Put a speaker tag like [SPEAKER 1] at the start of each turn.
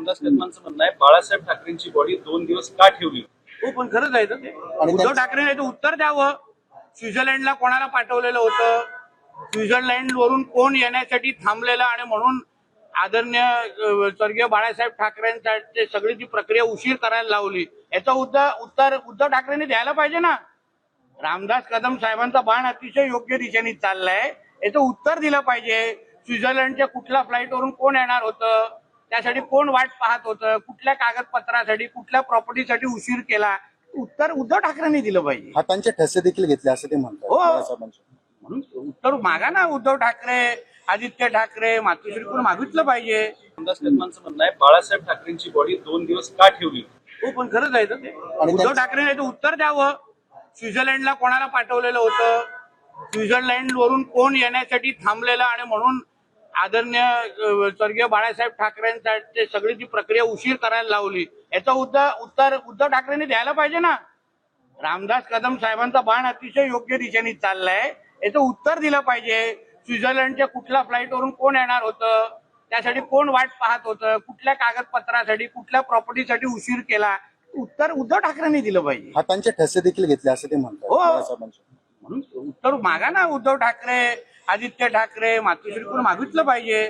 [SPEAKER 1] रामदास कदमांचं म्हणणं आहे बाळासाहेब ठाकरेंची बॉडी 2 दिवस का ठेवली?
[SPEAKER 2] हो, पण खरंच आहे ते. उद्धव ठाकरेने याचं उत्तर द्यावं. स्वित्झर्लंडला कोणाला पाठवलेलं होतं, स्वित्झर्लंड वरून कोण येण्यासाठी थांबलेलं, आणि म्हणून आदरणीय स्वर्गीय बाळासाहेब ठाकरेंसाठी सगळी जी प्रक्रिया उशीर करायला लावली, याचं उत्तर उद्धव ठाकरेंनी द्यायला पाहिजे ना. रामदास कदम साहेबांचा बाण अतिशय योग्य दिशेने चाललाय, याचं उत्तर दिलं पाहिजे. स्वित्झर्लंडच्या कुठल्या फ्लाईटवरून कोण येणार होतं, त्यासाठी कोण वाट पाहत होतं, कुठल्या कागदपत्रासाठी, कुठल्या प्रॉपर्टीसाठी उशीर केला, उत्तर उद्धव ठाकरेंनी दिलं पाहिजे.
[SPEAKER 3] हातांचे ठसे देखील घेतले असं ते म्हणतात.
[SPEAKER 2] हो, म्हणून उत्तर मागा ना. उद्धव ठाकरे, आदित्य ठाकरे, मातोश्री कोण मागितलं पाहिजे.
[SPEAKER 1] रामदास कदमांचं म्हणणं आहे बाळासाहेब ठाकरेंची बॉडी 2 दिवस का ठेवली?
[SPEAKER 2] हो, पण खरंच आहे ते. उद्धव ठाकरेने याचं उत्तर द्यावं. स्वित्झर्लंडला कोणाला पाठवलेलं होतं, स्वित्झर्लंड वरून कोण येण्यासाठी थांबलेलं, आणि म्हणून आदरणीय स्वर्गीय बाळासाहेब ठाकरेंसाठी सगळी जी प्रक्रिया उशीर करायला लावली, याचं उत्तर उद्धव ठाकरेंनी द्यायला पाहिजे ना. रामदास कदम साहेबांचा बाण अतिशय योग्य दिशेने चाललाय, याचं उत्तर दिलं पाहिजे. स्वित्झर्लंडच्या कुठल्या फ्लाईटवरून कोण येणार होतं, त्यासाठी कोण वाट पाहत होतं, कुठल्या कागदपत्रासाठी, कुठल्या प्रॉपर्टीसाठी उशीर केला, उत्तर उद्धव ठाकरेंनी दिलं पाहिजे.
[SPEAKER 3] हातांचे ठसे देखील घेतले असं ते म्हणतात.
[SPEAKER 2] हो, म्हणून उत्तर मागा ना. उद्धव ठाकरे, आदित्य ठाकरे, मातोश्री कोण मागितलं पाहिजे.